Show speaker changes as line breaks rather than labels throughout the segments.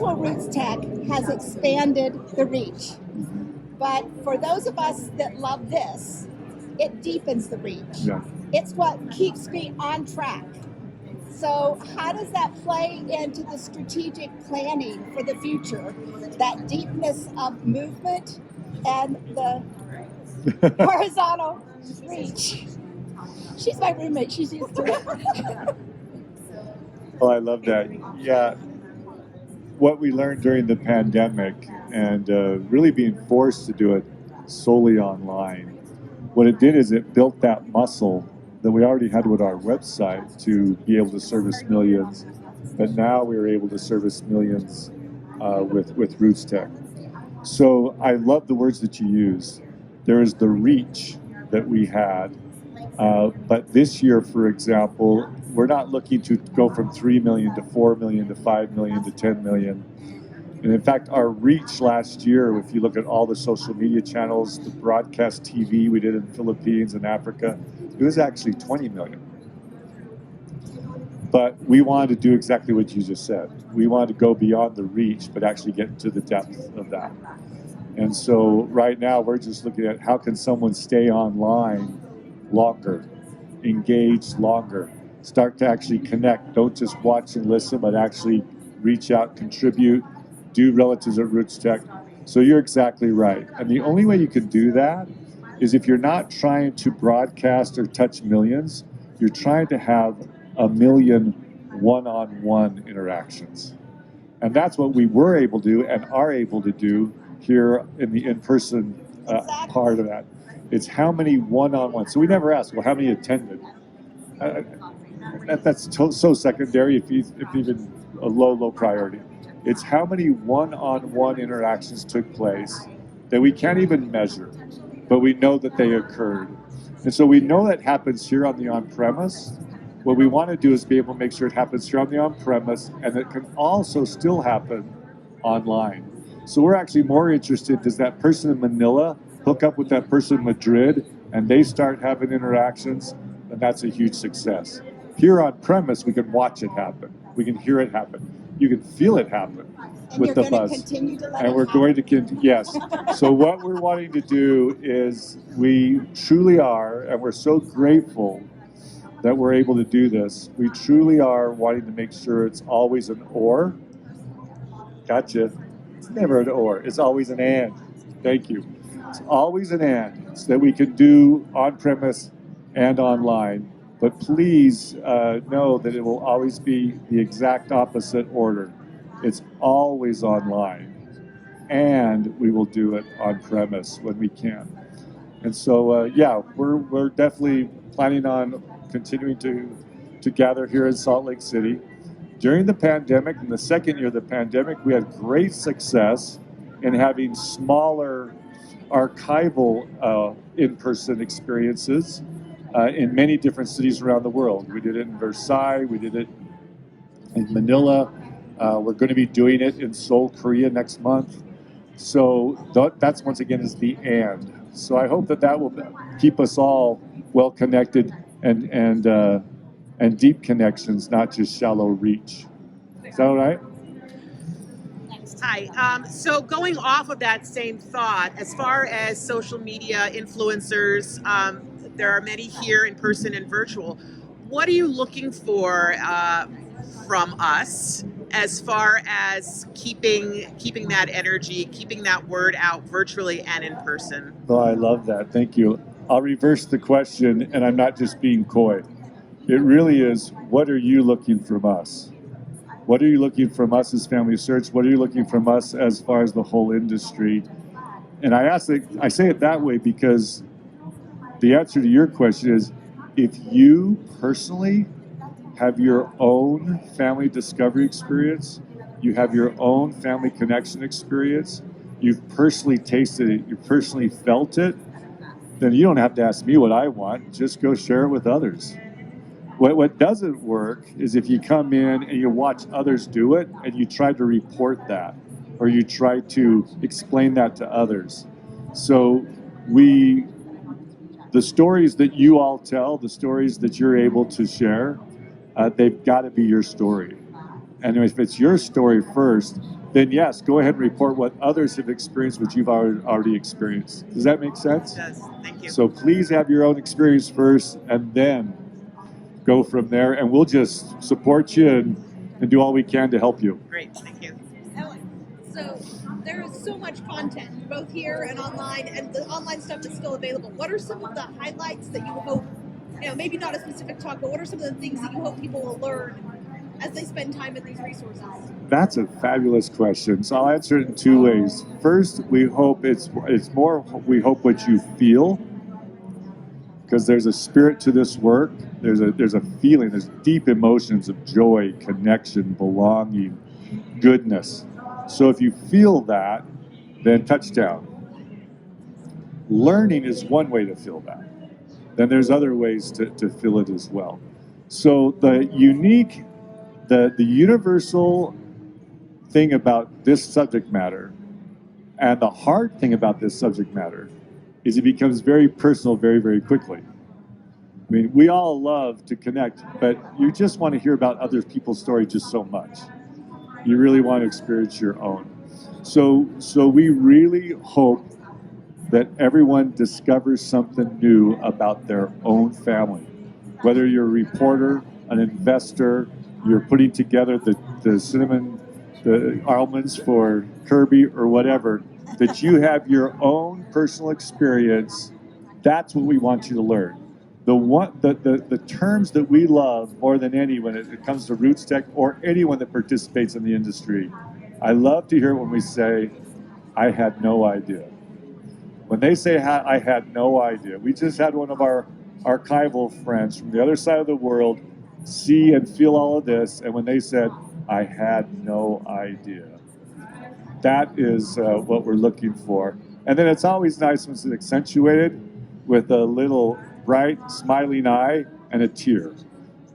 virtual Roots Tech has expanded the reach. But for those of us that love this, it deepens the reach.
Yeah.
It's what keeps me on track. So how does that play into the strategic planning for the future? That deepness of movement and the horizontal reach. She's my roommate. She's used to it.
Oh, I love that. Yeah. What we learned during the pandemic and really being forced to do it solely online, what it did is it built that muscle that we already had with our website to be able to service millions, but now we are able to service millions with Roots Tech. So I love the words that you use. There is the reach that we had, but this year, for example, we're not looking to go from 3 million to 4 million to 5 million to 10 million. And in fact, our reach last year, if you look at all the social media channels, the broadcast TV we did in the Philippines and Africa, it was actually 20 million. But we wanted to do exactly what you just said. We wanted to go beyond the reach, but actually get to the depth of that. And so right now, we're just looking at how can someone stay online longer, engage longer, start to actually connect. Don't just watch and listen, but actually reach out, contribute, do relatives at Roots Tech. So you're exactly right. And the only way you can do that is if you're not trying to broadcast or touch millions, you're trying to have a million one-on-one interactions. And that's what we were able to do and are able to do here in the in-person part of that. It's how many one-on-one. So we never ask, well, how many attended? That's so secondary, if even a low priority. It's how many one-on-one interactions took place that we can't even measure, but we know that they occurred. And so we know that happens here on the on-premise. What we want to do is be able to make sure it happens here on the on-premise, and it can also still happen online. So we're actually more interested, does that person in Manila hook up with that person in Madrid and they start having interactions? And that's a huge success. Here on premise, we can watch it happen. We can hear it happen. You can feel it happen with the buzz. And we're going to continue, yes. So what we're wanting to do is we truly are, and we're so grateful that we're able to do this. We truly are wanting to make sure it's always an or. Gotcha. It's never an or. It's always an and. Thank you. It's always an and, so that we can do on-premise and online. But please know that it will always be the exact opposite order. It's always online, and we will do it on-premise when we can. And so, yeah, we're definitely planning on continuing to gather here in Salt Lake City. During the pandemic, in the second year of the pandemic, we had great success in having smaller archival in-person experiences in many different cities around the world. We did it in Versailles, we did it in Manila. We're going to be doing it in Seoul, Korea next month. So that's once again is the and. So I hope that will keep us all well connected and deep connections, not just shallow reach. Is that all right?
Hi. So going off of that same thought, as far as social media influencers, there are many here in person and virtual. What are you looking for from us as far as keeping that energy, keeping that word out virtually and in person?
Oh, I love that. Thank you. I'll reverse the question, and I'm not just being coy. It really is, what are you looking from us? What are you looking from us as Family Search? What are you looking from us as far as the whole industry? And I say it that way because the answer to your question is, if you personally have your own family discovery experience, you have your own family connection experience, you've personally tasted it, you personally felt it, then you don't have to ask me what I want, just go share it with others. What doesn't work is if you come in and you watch others do it and you try to report that or you try to explain that to others. So the stories that you all tell, the stories that you're able to share, they've got to be your story. And if it's your story first, then yes, go ahead and report what others have experienced, what you've already experienced. Does that make sense?
It does. Thank you.
So please have your own experience first, and then go from there, and we'll just support you and do all we can to help you.
Great. Thank you.
So there is so much content, both here and online, and the online stuff is still available. What are some of the highlights that you hope, maybe not a specific talk, but what are some of the things that you hope people will learn as they spend time in these resources?
That's a fabulous question. So I'll answer it in two ways. First, we hope it's more, we hope what you feel, because there's a spirit to this work. There's a feeling, there's deep emotions of joy, connection, belonging, goodness. So if you feel that, then touchdown. Learning is one way to feel that. Then there's other ways to feel it as well. So the unique, the universal thing about this subject matter, and the hard thing about this subject matter, is it becomes very personal very, very quickly. I mean, we all love to connect, but you just want to hear about other people's stories just so much. You really want to experience your own. So we really hope that everyone discovers something new about their own family. Whether you're a reporter, an investor, you're putting together the cinnamon, the almonds for Kirby or whatever, that you have your own personal experience. That's what we want you to learn. The terms that we love more than any when it comes to RootsTech or anyone that participates in the industry, I love to hear when we say, I had no idea. When they say, I had no idea. We just had one of our archival friends from the other side of the world see and feel all of this, and when they said, I had no idea. That is what we're looking for. And then it's always nice when it's accentuated with a little bright, smiling eye and a tear.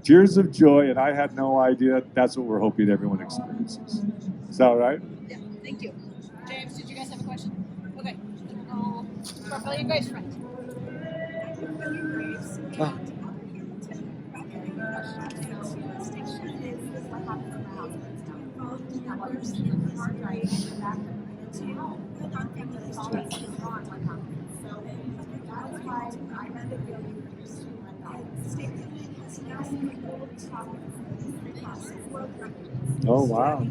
Tears of joy, and I had no idea. That's what we're hoping everyone experiences. Is that all right?
Yeah, thank you. James, did you guys have a question? Okay. Your Grace friend.
Oh, wow.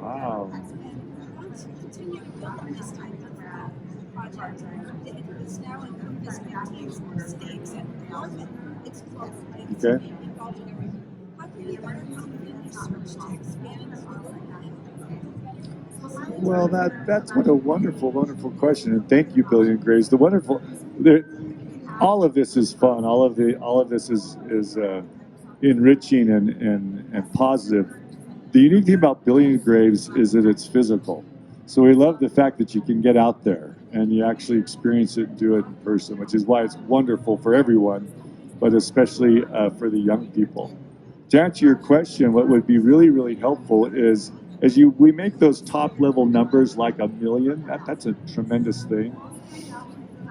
Wow. Okay. Well, that's what a wonderful, wonderful question, and thank you, Billy and Grace. All of this is fun. All of this is enriching and positive. The unique thing about Billion Graves is that it's physical. So we love the fact that you can get out there and you actually experience it and do it in person, which is why it's wonderful for everyone, but especially for the young people. To answer your question, what would be really, really helpful is we make those top level numbers like 1 million, that's a tremendous thing.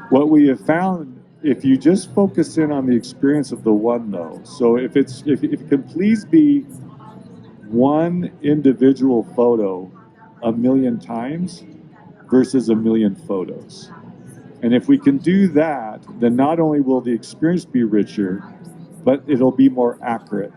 What we have found, if you just focus in on the experience of the one though, so if it can please be one individual photo 1 million times versus 1 million photos. And if we can do that, then not only will the experience be richer, but it'll be more accurate.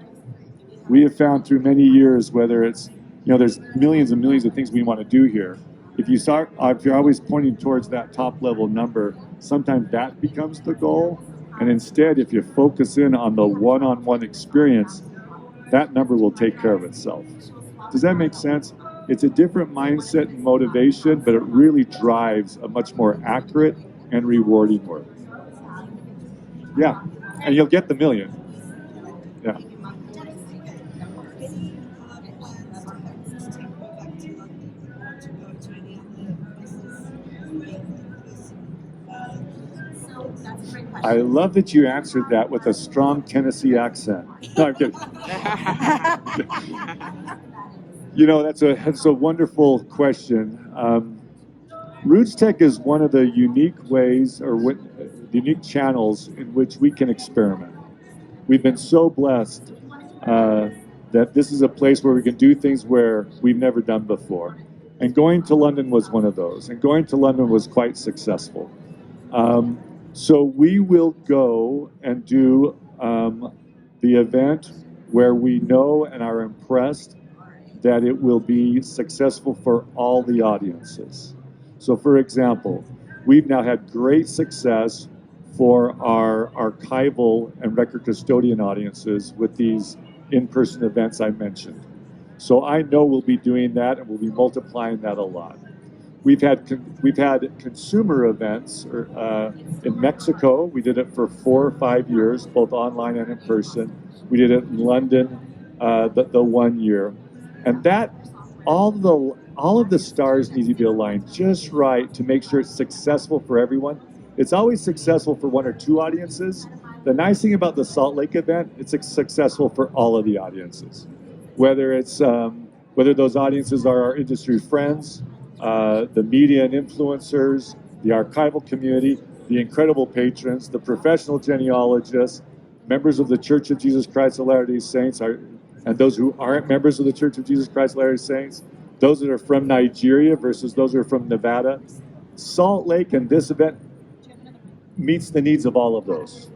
We have found through many years, whether it's, there's millions and millions of things we want to do here. If you're always pointing towards that top level number, sometimes that becomes the goal. And instead, if you focus in on the one-on-one experience, that number will take care of itself. Does that make sense? It's a different mindset and motivation, but it really drives a much more accurate and rewarding work. Yeah, and you'll get the million. Yeah. I love that you answered that with a strong Tennessee accent. No, I'm kidding. That's a wonderful question. RootsTech is one of the unique ways or unique channels in which we can experiment. We've been so blessed that this is a place where we can do things where we've never done before. And going to London was one of those. And going to London was quite successful. So we will go and do the event where we know and are impressed that it will be successful for all the audiences. So for example, we've now had great success for our archival and record custodian audiences with these in-person events I mentioned. So I know we'll be doing that and we'll be multiplying that a lot. We've had consumer events in Mexico. We did it for 4 or 5 years, both online and in person. We did it in London the 1 year. And that all of the stars need to be aligned just right to make sure it's successful for everyone. It's always successful for 1 or 2 audiences. The nice thing about the Salt Lake event, it's successful for all of the audiences. Whether those audiences are our industry friends, the media and influencers, the archival community, the incredible patrons, the professional genealogists, members of the Church of Jesus Christ of Latter-day Saints, and those who aren't members of the Church of Jesus Christ of Latter-day Saints, those that are from Nigeria versus those who are from Nevada. Salt Lake and this event meets the needs of all of those.